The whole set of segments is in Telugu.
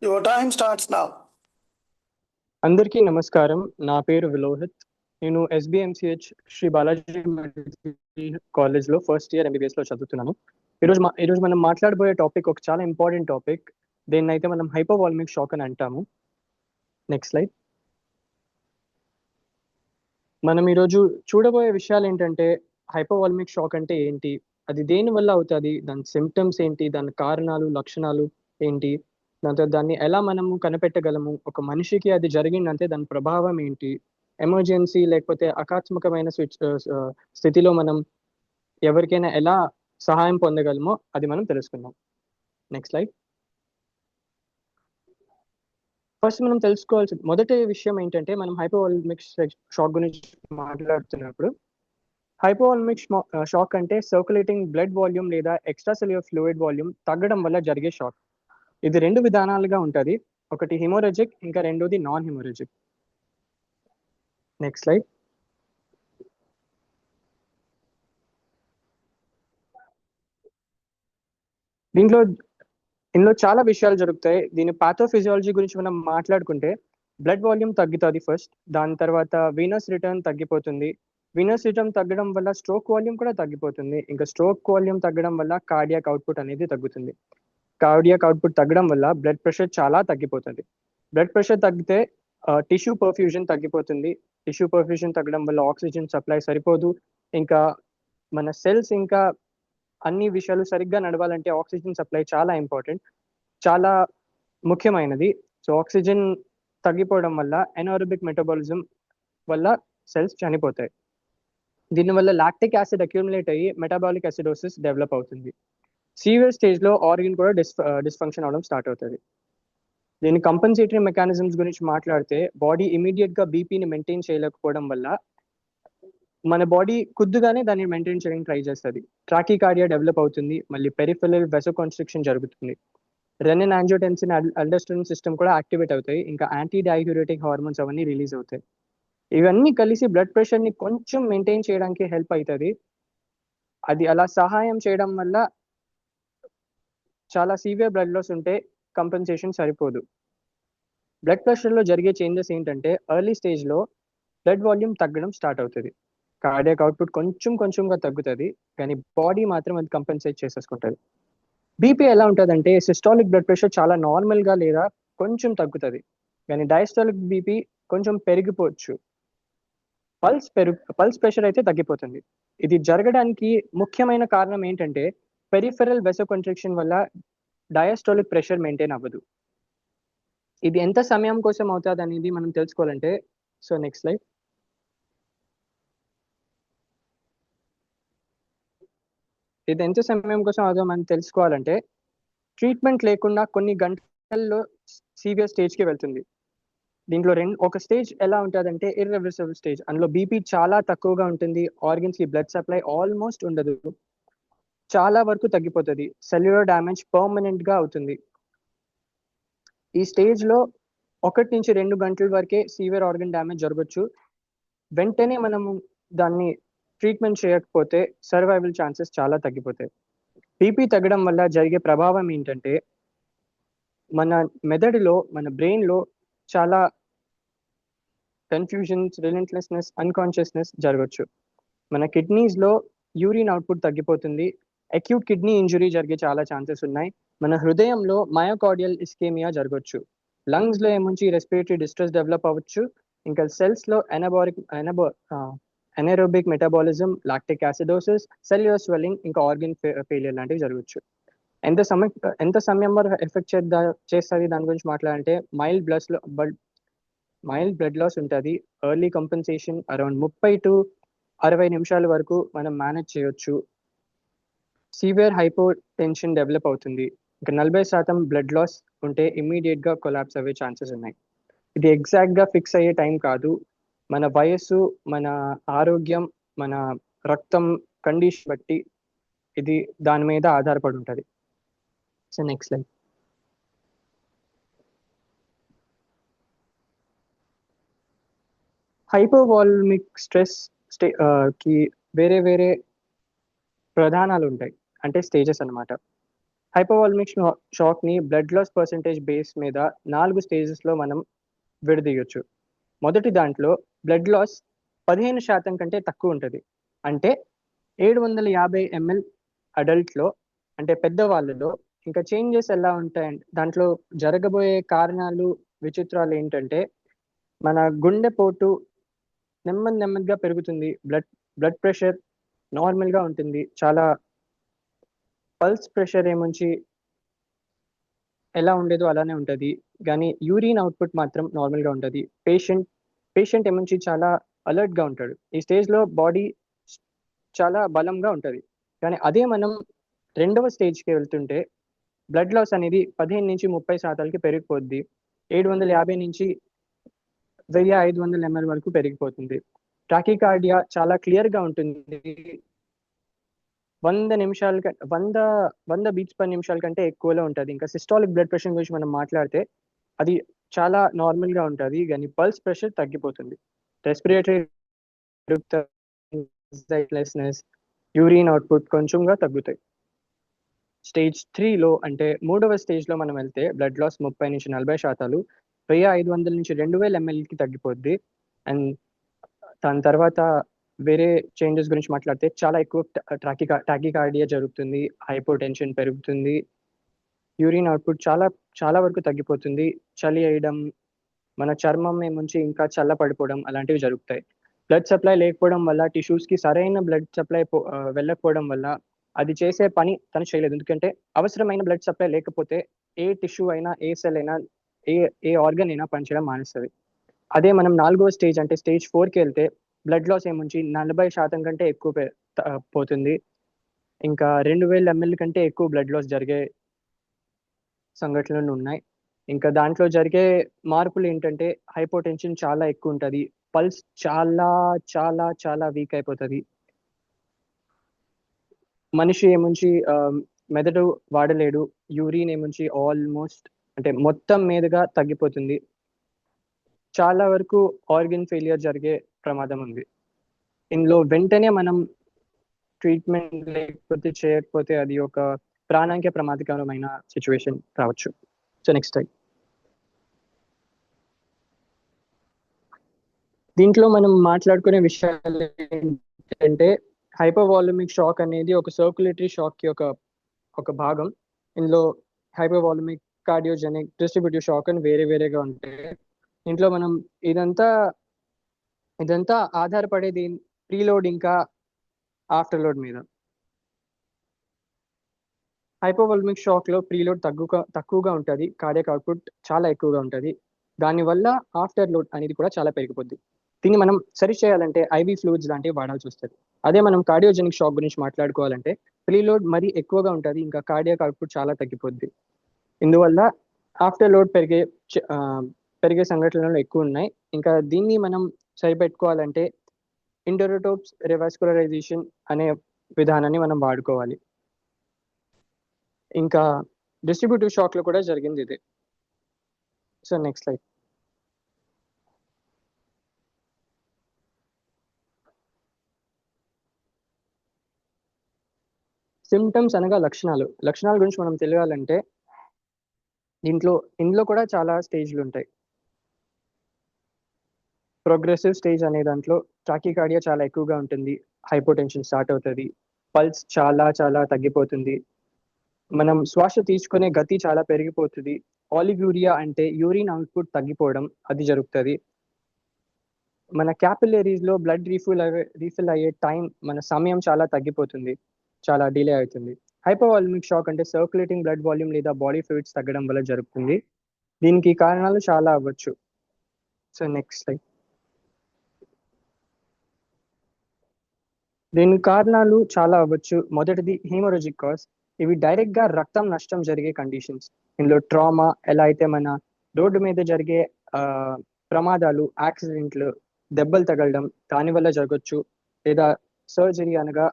Your time starts now. అందరికీ నమస్కారం. నా పేరు విలోహిత్. నేను ఎస్బిఎంసిహెచ్ శ్రీ బాలాజీ మెడికల్ కాలేజ్లో ఫస్ట్ ఇయర్ ఎంబీబీఎస్లో చదువుతున్నాను. ఈరోజు మనం మాట్లాడబోయే టాపిక్ ఒక చాలా ఇంపార్టెంట్ టాపిక్. దీన్ని అయితే మనం హైపోవాల్మిక్ షాక్ అని అంటాము. Next slide. మనం ఈరోజు చూడబోయే విషయాలు ఏంటంటే హైపోవాల్మిక్ షాక్ అంటే ఏంటి, అది దేని వల్ల అవుతుంది, దాని సిమ్టమ్స్ ఏంటి, దాని కారణాలు లక్షణాలు ఏంటి, దాంతో దాన్ని ఎలా మనము కనిపెట్టగలము, ఒక మనిషికి అది జరిగిందంటే దాని ప్రభావం ఏంటి, ఎమర్జెన్సీ లేకపోతే అకస్మాత్మకమైన స్థితిలో మనం ఎవరికైనా ఎలా సహాయం పొందగలమో అది మనం తెలుసుకుందాం. Next slide. ఫస్ట్ మనం తెలుసుకోవాల్సిన మొదటి విషయం ఏంటంటే మనం హైపోవాల్మిక్ షాక్ గురించి మాట్లాడుతున్నప్పుడు హైపోవాల్మిక్ షాక్ అంటే సర్క్యులేటింగ్ బ్లడ్ వాల్యూమ్ లేదా ఎక్స్ట్రా సెల్యులర్ ఫ్లూయిడ్ వాల్యూమ్ తగ్గడం వల్ల జరిగే షాక్. ఇది రెండు విధానాలుగా ఉంటుంది. ఒకటి హిమోరజిక్, ఇంకా రెండోది నాన్ హిమోరజిక్. Next slide. ఇందులో చాలా విషయాలు జరుగుతాయి. దీని పాథోఫిజియాలజీ గురించి మనం మాట్లాడుకుంటే బ్లడ్ వాల్యూమ్ తగ్గుతుంది ఫస్ట్. దాని తర్వాత వీనస్ రిటర్న్ తగ్గిపోతుంది. వీనస్ రిటర్న్ తగ్గడం వల్ల స్ట్రోక్ వాల్యూమ్ కూడా తగ్గిపోతుంది. ఇంకా స్ట్రోక్ వాల్యూమ్ తగ్గడం వల్ల కార్డియాక్ అవుట్పుట్ అనేది తగ్గుతుంది. కార్డియాక్ అవుట్పుట్ తగ్గడం వల్ల బ్లడ్ ప్రెషర్ చాలా తగ్గిపోతుంది. బ్లడ్ ప్రెషర్ తగ్గితే టిష్యూ పర్ఫ్యూజన్ తగ్గిపోతుంది. టిష్యూ పర్ఫ్యూజన్ తగ్గడం వల్ల ఆక్సిజన్ సప్లై సరిపోదు. ఇంకా మన సెల్స్ ఇంకా అన్ని విషయాలు సరిగ్గా నడవాలంటే ఆక్సిజన్ సప్లై చాలా ఇంపార్టెంట్, చాలా ముఖ్యమైనది. సో ఆక్సిజన్ తగ్గిపోవడం వల్ల ఎనారోబిక్ మెటబాలిజం వల్ల సెల్స్ చనిపోతాయి. దీనివల్ల లాక్టిక్ యాసిడ్ అక్యూములేట్ అయ్యి మెటబాలిక్ అసిడోసిస్ డెవలప్ అవుతుంది. సివియర్ స్టేజ్లో ఆర్గన్ కూడా డిస్ఫంక్షన్ అవడం స్టార్ట్ అవుతుంది. దీని కంపెన్సేటరీ మెకానిజమ్స్ గురించి మాట్లాడితే బాడీ ఇమీడియట్గా బీపీని మెయింటైన్ చేయలేకపోవడం వల్ల మన బాడీ కొద్దిగానే దాన్ని మెయింటైన్ చేయడానికి ట్రై చేస్తుంది. ట్రాకీకార్డియా డెవలప్ అవుతుంది. మళ్ళీ పెరిఫెరల్ వెసోకాన్స్ట్రిక్షన్ జరుగుతుంది. రెనిన్, యాంజియోటెన్సిన్, అల్డోస్టెరాన్ సిస్టమ్ కూడా యాక్టివేట్ అవుతాయి. ఇంకా యాంటీ డయాక్యూరేటిక్ హార్మోన్స్ అవన్నీ రిలీజ్ అవుతాయి. ఇవన్నీ కలిసి బ్లడ్ ప్రెషర్ని కొంచెం మెయింటైన్ చేయడానికి హెల్ప్ అవుతుంది. అది అలా సహాయం చేయడం వల్ల చాలా సివియర్ బ్లడ్ లాస్ ఉంటే కంపెన్సేషన్ సరిపోదు. బ్లడ్ ప్రెషర్లో జరిగే చేంజెస్ ఏంటంటే ఎర్లీ స్టేజ్లో బ్లడ్ వాల్యూమ్ తగ్గడం స్టార్ట్ అవుతుంది. కార్డియాక్ అవుట్పుట్ కొంచెంగా తగ్గుతుంది, కానీ బాడీ మాత్రం అది కంపెన్సేట్ చేసేసుకుంటుంది. బీపీ ఎలా ఉంటుందంటే సిస్టాలిక్ బ్లడ్ ప్రెషర్ చాలా నార్మల్గా లేదా కొంచెం తగ్గుతుంది, కానీ డయాస్టాలిక్ బీపీ కొంచెం పెరిగిపోవచ్చు. పల్స్ ప్రెషర్ అయితే తగ్గిపోతుంది. ఇది జరగడానికి ముఖ్యమైన కారణం ఏంటంటే పెరిఫెరల్ వెసోకంట్రిక్షన్ వల్ల డయాస్టాలిక్ ప్రెషర్ మెయింటైన్ అవ్వదు. ఇది ఎంత సమయం కోసం అవుతుంది అనేది మనం తెలుసుకోవాలంటే సో నెక్స్ట్ స్లైడ్. ఇది ఎంత సమయం కోసం అవుతుందో మనం తెలుసుకోవాలంటే ట్రీట్మెంట్ లేకుండా కొన్ని గంటల్లో సివియర్ స్టేజ్కి వెళ్తుంది. దీంట్లో ఒక స్టేజ్ ఎలా ఉంటుందంటే ఇర్రివర్సిబుల్ స్టేజ్. అందులో బీపీ చాలా తక్కువగా ఉంటుంది, ఆర్గన్స్కి బ్లడ్ సప్లై ఆల్మోస్ట్ ఉండదు, చాలా వరకు తగ్గిపోతుంది, సెల్యులర్ డ్యామేజ్ పర్మనెంట్గా అవుతుంది. ఈ స్టేజ్లో 1 నుంచి 2 గంటల వరకే సివియర్ ఆర్గన్ డ్యామేజ్ జరగచ్చు. వెంటనే మనము దాన్ని ట్రీట్మెంట్ చేయకపోతే సర్వైవల్ ఛాన్సెస్ చాలా తగ్గిపోతాయి. బీపీ తగ్గడం వల్ల జరిగే ప్రభావం ఏంటంటే మన మెదడులో, మన బ్రెయిన్లో చాలా కన్ఫ్యూజన్స్, రిలెంట్లెస్నెస్, అన్కాన్షియస్నెస్ జరగచ్చు. మన కిడ్నీస్లో యూరిన్ అవుట్పుట్ తగ్గిపోతుంది. అక్యూట్ కిడ్నీ ఇంజురీ జరిగే చాలా ఛాన్సెస్ ఉన్నాయి. మన హృదయంలో మయోకార్డియల్ ఇస్కేమియా జరగచ్చు. లంగ్స్లో ఏముంచి రెస్పిరేటరీ డిస్ట్రెస్ డెవలప్ అవ్వచ్చు. ఇంకా సెల్స్లో anaerobic metabolism, lactic acidosis, cellular swelling, ఇంకా ఆర్గన్ ఫెయిలియర్ లాంటివి జరగచ్చు. ఎంత సమయం వరకు ఎఫెక్ట్ చేస్తుంది దాని గురించి మాట్లాడంటే మైల్డ్ బ్లడ్ లాస్ ఉంటుంది. ఎర్లీ కంపెన్సేషన్ అరౌండ్ 30 to 60 నిమిషాల వరకు మనం మేనేజ్ చేయొచ్చు. సివియర్ హైపోటెన్షన్ డెవలప్ అవుతుంది. ఇంకా 40% బ్లడ్ లాస్ ఉంటే ఇమ్మీడియట్గా కొలాప్స్ అయ్యే ఛాన్సెస్ ఉన్నాయి. ఇది ఎగ్జాక్ట్గా ఫిక్స్ అయ్యే టైం కాదు. మన వయస్సు, మన ఆరోగ్యం, మన రక్తం కండిషన్ బట్టి ఇది దాని మీద ఆధారపడి ఉంటుంది. So next line. Hypovolaemic stress కి వేరే వేరే ప్రధానాలు ఉంటాయి, అంటే స్టేజెస్ అన్నమాట. హైపోవాల్మిక్ షాక్ ని బ్లడ్ లాస్ పర్సెంటేజ్ బేస్ మీద 4 స్టేజెస్ లో మనం విడదీయొచ్చు. మొదటి దాంట్లో బ్లడ్ లాస్ 15% కంటే తక్కువ ఉంటుంది. అంటే 750 ml అడల్ట్ లో, అంటే పెద్దవాళ్ళలో. ఇంకా చేంజెస్ ఎలా ఉంటాయంటే దాంట్లో జరగబోయే కారణాలు, విచిత్రాలు ఏంటంటే మన గుండెపోటు నెమ్మదిగా పెరుగుతుంది. బ్లడ్ ప్రెషర్ నార్మల్ గా ఉంటుంది. చాలా పల్స్ ప్రెషర్ ఏముంచి ఎలా ఉండేదో అలానే ఉంటది. కానీ యూరిన్ అవుట్‌పుట్ మాత్రం నార్మల్‌గా ఉంటది. పేషెంట్ ఏముంచి చాలా అలర్ట్‌గా ఉంటాడు. ఈ స్టేజ్‌లో బాడీ చాలా బలంగా ఉంటది. కానీ అదే మనం రెండవ స్టేజ్‌కి వెళ్తుంటే బ్లడ్ లాస్ అనేది 15-30% పెరిగిపోద్ది. 750-1500 ఎంఎల్ వరకు పెరిగిపోతుంది. టాకీకార్డియా చాలా క్లియర్‌గా ఉంటుంది. 100 బీట్స్ పర్ నిమిషాల కంటే ఎక్కువలో ఉంటది. ఇంకా సిస్టాలిక్ బ్లడ్ ప్రెషర్ గురించి మనం మాట్లాడితే అది చాలా నార్మల్‌గా ఉంటది. గానీ పల్స్ ప్రెషర్ తగ్గిపోతుంది. రెస్పిరేటరీ బ్రీత్లెస్‌నెస్, యూరిన్ అవుట్‌పుట్ కొంచెంగా తగ్గుతాయి. స్టేజ్ 3లో అంటే మూడవ స్టేజ్‌లో మనం వెళ్తే బ్లడ్ లాస్ 30-40% 1500-2000 ఎంఎల్‌కి తగ్గిపోద్ది. అండ్ దాని తర్వాత వేరే చేంజెస్ గురించి మాట్లాడితే చాలా ఎక్కువ టాకీకార్డియా జరుగుతుంది. హైపోటెన్షన్ పెరుగుతుంది. యూరిన్ అవుట్‌పుట్ చాలా వరకు తగ్గిపోతుంది. చలి వేయడం, మన చర్మం ఏముంచి ఇంకా చల్లపడిపోవడం అలాంటివి జరుగుతాయి. బ్లడ్ సప్లై లేకపోవడం వల్ల టిష్యూస్‌కి సరైన బ్లడ్ సప్లై వెళ్ళకపోవడం వల్ల అది చేసే పని తను చేయలేదు. ఎందుకంటే అవసరమైన బ్లడ్ సప్లై లేకపోతే ఏ టిష్యూ అయినా, ఏ సెల్ అయినా, ఏ ఏ ఆర్గాన్ అయినా పనిచేయడం మానేస్తది. అదే మనం 4వ స్టేజ్ అంటే స్టేజ్ 4కి వెళ్తే బ్లడ్ లాస్ ఏముంచి 40% కంటే ఎక్కువ పోతుంది. ఇంకా 2000 ఎంఎల్ కంటే ఎక్కువ బ్లడ్ లాస్ జరిగే సంఘటనలు ఉన్నాయి. ఇంకా దాంట్లో జరిగే మార్పులేంటంటే హైపోటెన్షన్ చాలా ఎక్కువుంటది. పల్స్ చాలా వీక్ అయిపోతది. మనిషి ఏముంచి మెదడు వాడలేడు. యూరిన్ ఏముంచి ఆల్మోస్ట్ అంటే మొత్తం మీదుగా తగ్గిపోతుంది. చాలా వరకు ఆర్గన్ ఫెయిల్యూర్ జరిగే ప్రమాదం ఉంది. ఇందులో వెంటనే మనం ట్రీట్మెంట్ లేకపోతే చేయకపోతే అది ఒక ప్రాణానికే ప్రమాదకరమైన సిట్యుయేషన్ రావచ్చు. సో నెక్స్ట్ టైం దీంట్లో మనం మాట్లాడుకునే విషయాలు ఏంటంటే హైపోవాల్యూమిక్ షాక్ అనేది ఒక సర్క్యులేటరీ షాక్ కి ఒక భాగం. ఇందులో హైపోవాల్యూమిక్, కార్డియోజెనిక్, డిస్ట్రిబ్యూటివ్ షాక్ అని వేరేగా ఉంటాయి. ఇంట్లో మనం ఇదంతా ఆధారపడేది ప్రీలోడ్ ఇంకా ఆఫ్టర్ లోడ్ మీద. హైపోవాల్యూమిక్ షాక్ లో ప్రీలోడ్ తక్కువగా ఉంటుంది. కార్డియాక్ అవుట్పుట్ చాలా ఎక్కువగా ఉంటుంది. దానివల్ల ఆఫ్టర్ లోడ్ అనేది కూడా చాలా పెరిగిపోద్ది. దీన్ని మనం సరి చేయాలంటే ఐవీ ఫ్లూయిడ్స్ లాంటివి వాడాల్సి వస్తుంది. అదే మనం కార్డియోజెనిక్ షాక్ గురించి మాట్లాడుకోవాలంటే ప్రీలోడ్ మరీ ఎక్కువగా ఉంటుంది. ఇంకా కార్డియాక్ అవుట్పుట్ చాలా తగ్గిపోద్ది. ఇందువల్ల ఆఫ్టర్ లోడ్ పెరిగే సంఘటనలు ఎక్కువ ఉన్నాయి. ఇంకా దీన్ని మనం సరిపెట్టుకోవాలంటే ఇండోరోటోప్స్ రివాస్కులరైజేషన్ అనే విధానాన్ని మనం వాడుకోవాలి. ఇంకా డిస్ట్రిబ్యూటివ్ షాక్ లో కూడా జరిగింది ఇదే. So next slide. సిమ్టమ్స్ అనగా లక్షణాల గురించి మనం తెలియాలంటే ఇందులో కూడా చాలా స్టేజ్లు ఉంటాయి. ప్రోగ్రెసివ్ స్టేజ్ అనే దాంట్లో టాకీకార్డియా చాలా ఎక్కువగా ఉంటుంది. హైపోటెన్షన్ స్టార్ట్ అవుతుంది. పల్స్ చాలా తగ్గిపోతుంది. మనం శ్వాస తీసుకునే గతి చాలా పెరిగిపోతుంది. ఆలిగ్యూరియా అంటే యూరిన్ అవుట్పుట్ తగ్గిపోవడం అది జరుగుతుంది. మన క్యాపిలరీస్ లో బ్లడ్ రీఫిల్ అయ్యే టైం, మన సమయం చాలా తగ్గిపోతుంది. చాలా డిలే అవుతుంది. హైపోవాల్యూమిక్ షాక్ అంటే సర్క్యులేటింగ్ బ్లడ్ వాల్యూమ్ లేదా బాడీ ఫ్లూయిడ్స్ తగ్గడం వల్ల జరుగుతుంది. దీనికి కారణాలు చాలా అవ్వచ్చు. So next slide. దీనికి కారణాలు చాలా అవ్వచ్చు. మొదటిది హీమోరజిక్ కాజ్. ఇవి డైరెక్ట్ గా రక్తం నష్టం జరిగే కండిషన్స్. ఇందులో ట్రామా, ఎలా అయితే మన రోడ్డు మీద జరిగే ప్రమాదాలు, యాక్సిడెంట్లు, దెబ్బలు తగలడం దాని వల్ల జరగచ్చు. లేదా సర్జరీ అనగా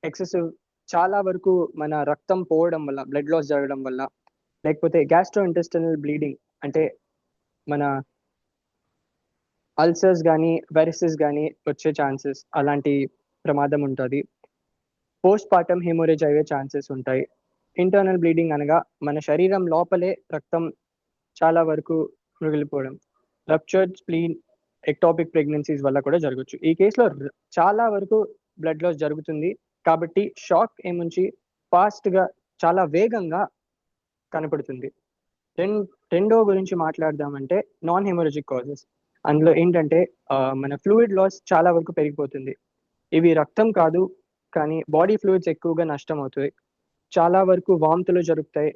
ఎక్సెసివ్ చాలా వరకు మన రక్తం పోవడం వల్ల, బ్లడ్ లాస్ జరగడం వల్ల, లేకపోతే గ్యాస్ట్రో ఇంటెస్టినల్ బ్లీడింగ్ అంటే మన అల్సర్స్ కానీ వెరిసెస్ కానీ వచ్చే ఛాన్సెస్, అలాంటి ప్రమాదం ఉంటుంది. పోస్ట్ పార్టమ్ హెమోరేజ్ అయ్యే ఛాన్సెస్ ఉంటాయి. ఇంటర్నల్ బ్లీడింగ్ అనగా మన శరీరం లోపలే రక్తం చాలా వరకు మిగిలిపోవడం, రప్చర్డ్ స్ప్లీన్, ఎక్టాపిక్ ప్రెగ్నెన్సీస్ వల్ల కూడా జరగచ్చు. ఈ కేసులో చాలా వరకు బ్లడ్ లాస్ జరుగుతుంది కాబట్టి షాక్ ఏముంచి ఫాస్ట్గా చాలా వేగంగా కనపడుతుంది. రెండో గురించి మాట్లాడదామంటే నాన్ హెమరేజిక్ కాజెస్. అందులో ఏంటంటే మన ఫ్లూయిడ్ లాస్ చాలా వరకు పెరిగిపోతుంది. ఇవి రక్తం కాదు కానీ బాడీ ఫ్లూయిడ్స్ ఎక్కువగా నష్టం అవుతాయి. చాలా వరకు వాంతులు జరుగుతాయి,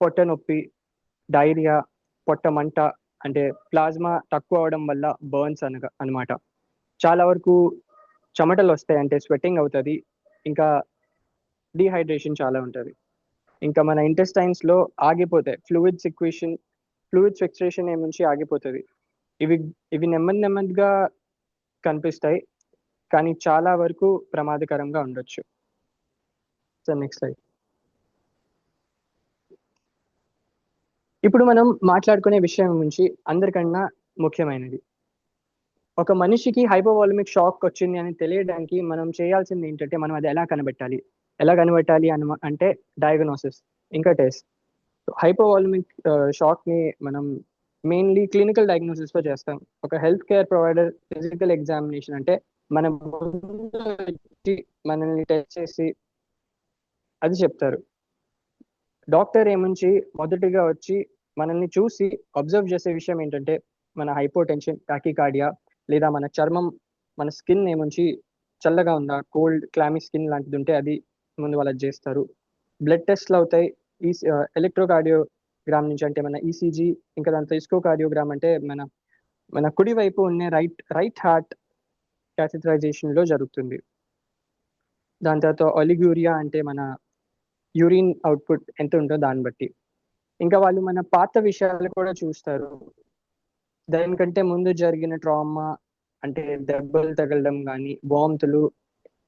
పొట్ట నొప్పి, డైరియా, పొట్ట మంట, అంటే ప్లాస్మా తక్కువ అవడం వల్ల బర్న్స్ అనమాట. చాలా వరకు చెమటలు వస్తాయి, అంటే స్వెట్టింగ్ అవుతుంది. ఇంకా డీహైడ్రేషన్ చాలా ఉంటుంది. ఇంకా మన ఇంటెస్టైన్స్ లో ఆగిపోతాయి, ఫ్లూయిడ్స్ ఫిక్సేషన్ ఏముంచి ఆగిపోతుంది. ఇవి నెమ్మదిగా కనిపిస్తాయి కానీ చాలా వరకు ప్రమాదకరంగా ఉండొచ్చు. Sir next slide. ఇప్పుడు మనం మాట్లాడుకునే విషయం నుంచి అందరికన్నా ముఖ్యమైనది, ఒక మనిషికి హైపోవాలమిక్ షాక్ వచ్చింది అని తెలియడానికి మనం చేయాల్సింది ఏంటంటే మనం అది ఎలా కనిపెట్టాలి అంటే డయాగ్నోసిస్ ఇంకా టెస్ట్. హైపోవాలమిక్ షాక్ ని మనం మెయిన్లీ క్లినికల్ డయాగ్నోసిస్ లో చేస్తాం. ఒక health care provider physical examination అంటే మన మనల్ని టెస్ట్ చేసి అది చెప్తారు. డాక్టర్ ఏముంచి మొదటిగా వచ్చి మనల్ని చూసి అబ్జర్వ్ చేసే విషయం ఏంటంటే మన హైపోటెన్షన్, టాకికార్డియా, లేదా మన చర్మం, మన స్కిన్ ఏముంచి చల్లగా ఉందా, కోల్డ్ క్లామీ స్కిన్ లాంటిది ఉంటే అది ముందు వాళ్ళకి చేస్తారు. బ్లడ్ టెస్ట్లు అవుతాయి. ఎలక్ట్రోకార్డియోగ్రామ్ నుంచి అంటే మన ఈసీజీ, ఇంకా దాంతో ఇస్కోకార్డియోగ్రామ్ అంటే మన కుడి వైపు ఉన్న రైట్ హార్ట్ క్యాథెటరైజేషన్ లో జరుగుతుంది. దాని తర్వాత ఒలిగ్యూరియా అంటే మన యూరిన్ అవుట్పుట్ ఎంత ఉంటుందో దాన్ని బట్టి. ఇంకా వాళ్ళు మన పాత విషయాలు కూడా చూస్తారు. దానికంటే ముందు జరిగిన ట్రామా అంటే దెబ్బలు తగలడం కానీ, వాంతులు,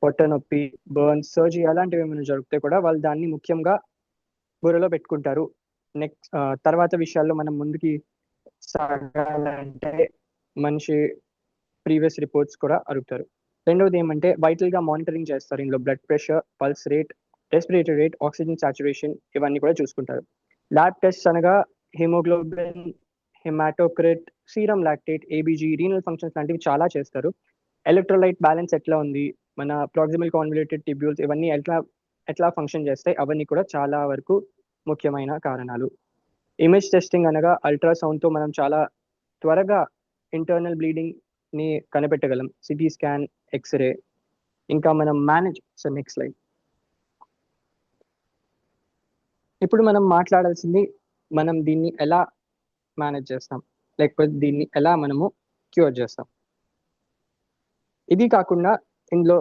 పొట్ట నొప్పి, బర్న్స్, సర్జరీ అలాంటివి ఏమైనా జరిగితే కూడా వాళ్ళు దాన్ని ముఖ్యంగా బుర్రలో పెట్టుకుంటారు. నెక్స్ట్ తర్వాత విషయాల్లో మనం ముందుకి సాగాలంటే మనిషి ప్రీవియస్ రిపోర్ట్స్ కూడా అడుగుతారు. రెండవది ఏమంటే వైటల్ గా మానిటరింగ్ చేస్తారు. ఇందులో blood pressure, pulse rate, respiratory rate, oxygen saturation ఇవన్నీ కూడా చూసుకుంటారు. ల్యాబ్ టెస్ట్ అనగా haemoglobin, haematocrit, serum lactate, ABG, renal functions లాంటివి చాలా చేస్తారు. ఎలక్ట్రోలైట్ బ్యాలెన్స్ ఎట్లా ఉంది, మన ప్రాక్సిమల్ కాన్వల్యూటెడ్ టిబ్యూల్స్ ఇవన్నీ ఎట్లా ఫంక్షన్ చేస్తాయి, అవన్నీ కూడా చాలా వరకు ముఖ్యమైన కారణాలు. ఇమేజ్ టెస్టింగ్ అనగా అల్ట్రాసౌండ్ తో మనం చాలా త్వరగా ఇంటర్నల్ బ్లీడింగ్ ని కనిపెట్టగలం. CT scan, x ray. ఇంకా మనం నెక్స్ట్ స్లైడ్. ఇప్పుడు మనం మాట్లాడాల్సింది మనం దీన్ని ఎలా మేనేజ్ చేస్తాం, లేకపోతే దీన్ని ఎలా మనము క్యూర్ చేస్తాం. ఇది కాకుండా ఇందులో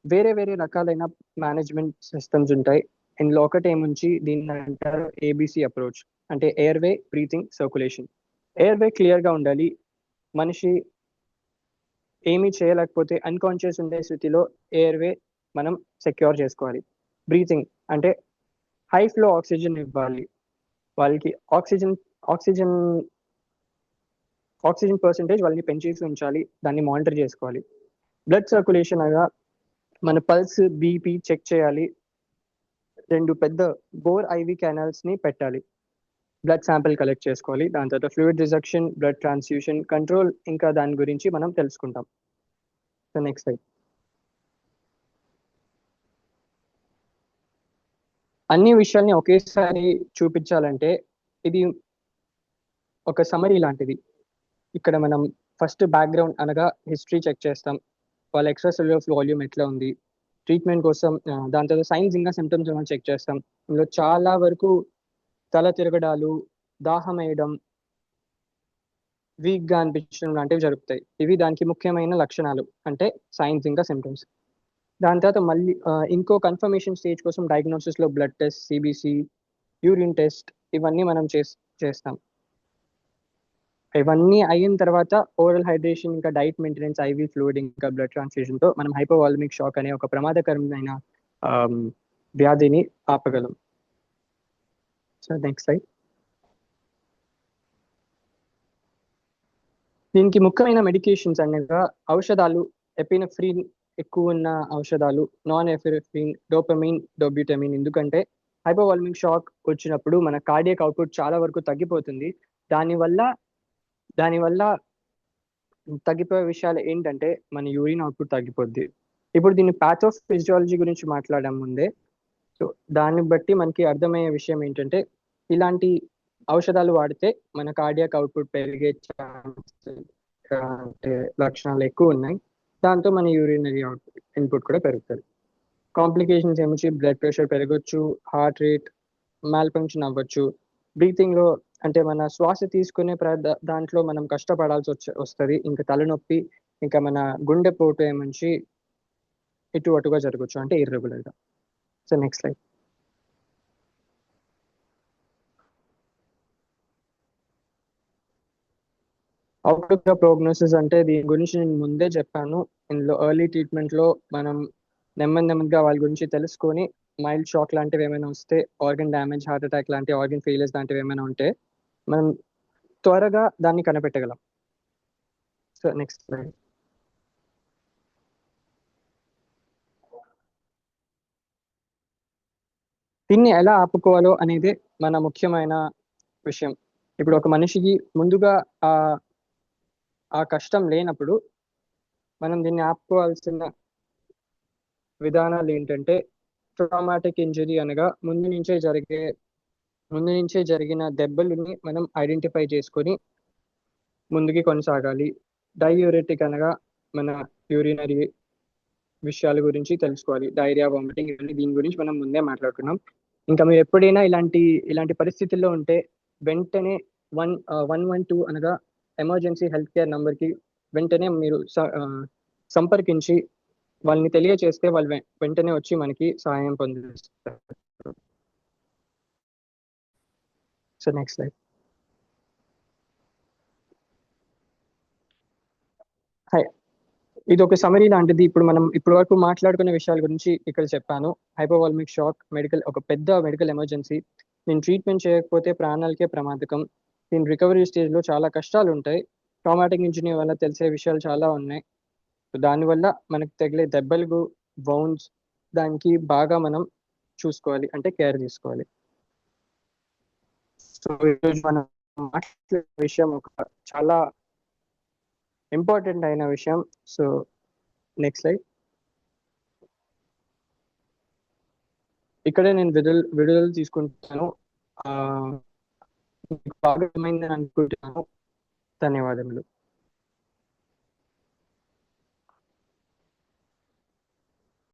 వేరే రకాలైన మేనేజ్మెంట్ సిస్టమ్స్ ఉంటాయి. ఇందులో ఒకటి ఏముంచి దీన్ని అంటారు ఏబిసి అప్రోచ్, అంటే ఎయిర్వే, బ్రీతింగ్, సర్క్యులేషన్. ఎయిర్వే క్లియర్గా ఉండాలి. మనిషి ఏమీ చేయలేకపోతే అన్కాన్షియస్ ఉండే స్థితిలో ఎయిర్వే మనం సెక్యూర్ చేసుకోవాలి. బ్రీతింగ్ అంటే హై ఫ్లో ఆక్సిజన్ ఇవ్వాలి. వాళ్ళకి ఆక్సిజన్ పర్సెంటేజ్ వాళ్ళని పెంచేసి ఉంచాలి, దాన్ని మానిటర్ చేసుకోవాలి. బ్లడ్ సర్క్యులేషన్ అనగా మన పల్స్, బీపీ చెక్ చేయాలి. 2 పెద్ద బోర్ ఐవి కెనాల్స్ ని పెట్టాలి. బ్లడ్ శాంపిల్ కలెక్ట్ చేసుకోవాలి. దాని తర్వాత fluid rejection, blood transfusion control, ఇంకా దాని గురించి మనం తెలుసుకుంటాం. So next slide. అన్ని విషయాల్ని ఒకేసారి చూపించాలంటే ఇది ఒక సమరీ లాంటిది. ఇక్కడ మనం ఫస్ట్ బ్యాక్గ్రౌండ్ అనగా హిస్టరీ చెక్ చేస్తాం. వాళ్ళ ఎక్స్ట్రా సెల్యులర్ వాల్యూమ్ ఎట్లా ఉంది, ట్రీట్మెంట్ కోసం దాని తర్వాత సైన్స్ ఇంకా సిమ్టమ్స్ మనం చెక్ చేస్తాం. ఇందులో చాలా వరకు తల తిరగడాలు, దాహం వేయడం, వీక్ గా అనిపించడం లాంటివి జరుగుతాయి. ఇవి దానికి ముఖ్యమైన లక్షణాలు, అంటే సైన్స్ ఇంకా సిమ్టమ్స్. దాని తర్వాత మళ్ళీ ఇంకో కన్ఫర్మేషన్ స్టేజ్ కోసం డయాగ్నోసిస్ లో blood test, CBC, urine test ఇవన్నీ మనం చేస్తాం. ఇవన్నీ అయిన తర్వాత ఓరల్ హైడ్రేషన్, ఇంకా డైట్ మెయింటెనెన్స్, ఐవి ఫ్లూయిడ్, ఇంకా బ్లడ్ ట్రాన్స్ఫ్యూజన్ తో మనం హైపోవాలమిక్ షాక్ అనే ఒక ప్రమాదకరమైన వ్యాధిని ఆపగలం. So next slide. దీనికి ముఖ్యమైన మెడికేషన్స్ అనగా ఔషధాలు, ఎపినెఫ్రిన్ ఎక్కువ ఉన్న ఔషధాలు, నాన్ ఎపినెఫ్రిన్, డోపమిన్, డోబ్యూటమిన్. ఎందుకంటే హైపోవాల్మిక్ షాక్ వచ్చినప్పుడు మన కార్డియక్ అవుట్పుట్ చాలా వరకు తగ్గిపోతుంది. దానివల్ల దానివల్ల తగ్గిపోయే విషయాలు ఏంటంటే మన యూరిన్ అవుట్పుట్ తగ్గిపోద్ది. ఇప్పుడు దీన్ని పాథోఫిజియాలజీ గురించి మాట్లాడాం ముందే. సో దాన్ని బట్టి మనకి అర్థమయ్యే విషయం ఏంటంటే ఇలాంటి ఔషధాలు వాడితే మన కార్డియాక్ అవుట్పుట్ పెరిగే ఛాన్స్ అంటే లక్షణాలు ఎక్కువ ఉన్నాయి. దాంతో మన యూరినరీ అవుట్పుట్ ఇన్పుట్ కూడా పెరుగుతుంది. కాంప్లికేషన్స్ ఏమొచ్చి బ్లడ్ ప్రెషర్ పెరగొచ్చు, హార్ట్ రేట్ మాల్ ఫంక్షన్ అవ్వచ్చు, బ్రీతింగ్ లో అంటే మన శ్వాస తీసుకునే దాంట్లో మనం కష్టపడాల్సి వస్తుంది. ఇంకా తలనొప్పి, ఇంకా మన గుండె పోటు ఏమంచి ఇటు అటుగా జరగచ్చు, అంటే ఇర్రెగ్యులర్ గా. So next slide. Outlook prognosis అంటే దీని గురించి నేను ముందే చెప్పాను. ఇందులో ఎర్లీ ట్రీట్మెంట్ లో మనం నెమ్మదిగా వాళ్ళ గురించి తెలుసుకొని మైల్డ్ షాక్ లాంటివి ఏమైనా వస్తే, ఆర్గన్ డ్యామేజ్, హార్ట్ అటాక్ లాంటి ఆర్గన్ ఫెయిలియర్స్ లాంటివి ఏమైనా ఉంటే మనం త్వరగా దాన్ని కనిపెట్టగలం. So next slide. దీన్ని ఎలా ఆపుకోవాలో అనేది మన ముఖ్యమైన విషయం. ఇప్పుడు ఒక మనిషికి ముందుగా ఆ ఆ కష్టం లేనప్పుడు మనం దీన్ని ఆపుకోవాల్సిన విధానాలు ఏంటంటే, ట్రామాటిక్ ఇంజరీ అనగా ముందు నుంచే జరిగిన దెబ్బలని మనం ఐడెంటిఫై చేసుకొని ముందుకి కొనసాగాలి. డైయూరెటిక్ అనగా మన యూరినరీ విషయాల గురించి తెలుసుకోవాలి. డైరియా, వామిటింగ్, ఇవన్నీ దీని గురించి మనం ముందే మాట్లాడుకున్నాం. ఇంకా మీరు ఎప్పుడైనా ఇలాంటి పరిస్థితుల్లో ఉంటే వెంటనే 112 అనగా ఎమర్జెన్సీ హెల్త్ కేర్ నంబర్కి వెంటనే మీరు సంపర్కించి వాళ్ళని తెలియచేస్తే వాళ్ళు వెంటనే వచ్చి మనకి సహాయం పొందిస్తారు. So next slide. ఇది ఒక సమరీ లాంటిది. ఇప్పుడు మనం ఇప్పటి వరకు మాట్లాడుకునే విషయాల గురించి ఇక్కడ చెప్పాను. హైపోవాల్మిక్ షాక్ ఒక పెద్ద మెడికల్ ఎమర్జెన్సీ. దీన్ని ట్రీట్మెంట్ చేయకపోతే ప్రాణాలకే ప్రమాదకం. దీని రికవరీ స్టేజ్ లో చాలా కష్టాలు ఉంటాయి. ట్రామాటిక్ ఇంజరీ వల్ల తెలిసే విషయాలు చాలా ఉన్నాయి. దానివల్ల మనకు తగిలే దెబ్బలకు, బౌన్స్, దానికి బాగా మనం చూసుకోవాలి, అంటే కేర్ తీసుకోవాలి. సో ఈరోజు మనం మాట్లాడే విషయం ఒక చాలా ఇంపార్టెంట్ అయిన విషయం. So next slide. ఇక్కడే నేను విడుదల తీసుకుంటాను. మీకు బాగా అర్థమైందని అనుకుంటున్నాను. ధన్యవాదములు.